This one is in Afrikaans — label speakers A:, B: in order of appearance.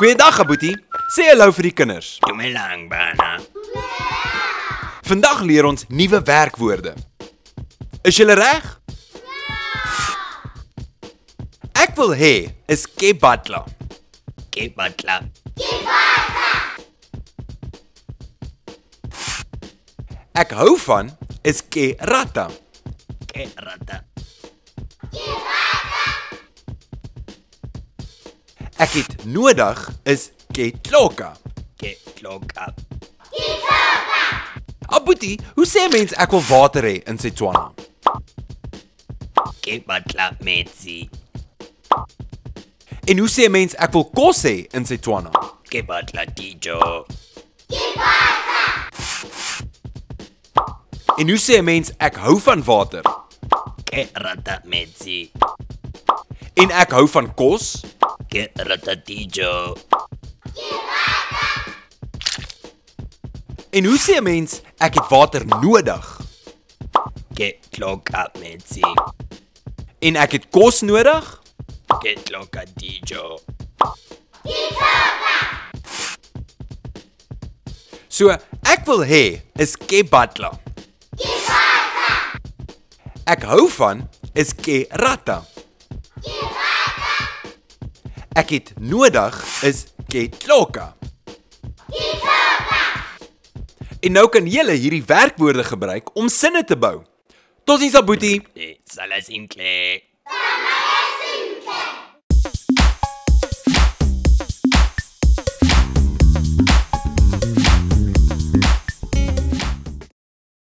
A: Goeiedag, Aboetie. Sê hallo vir die kinders.
B: Doe my lang, Bana.
A: Vandag leer ons nuwe werkwoorde. Is julle reg? Ek wil hê is kebatla.
B: Kebatla.
A: Ek hou van is kerata.
B: Kerata.
A: Ek het nodig is ketloka.
B: Ketloka.
A: Aboetie, hoe sê mens ek wil water hê in Setswana?
B: Kebatla metsi.
A: En hoe sê mens ek wil kos hê in Setswana?
B: Kebatla tijo.
A: En hoe sê mens ek hou van water?
B: Kerata metsi.
A: En ek hou van kos?
B: Kerata tijo.
A: En hoe sê mens ek het water nodig?
B: Ketloka metsi.
A: En ek het kos nodig?
B: Ketloka tijo.
A: So, ek wil hê is kebatla. Ek hou van is kerata. Ek het nodig is ketloka. En nou kan julle hierdie werkwoorde gebruik om sinne te bou. Totsiens, Aboetie.
B: Salas inkle.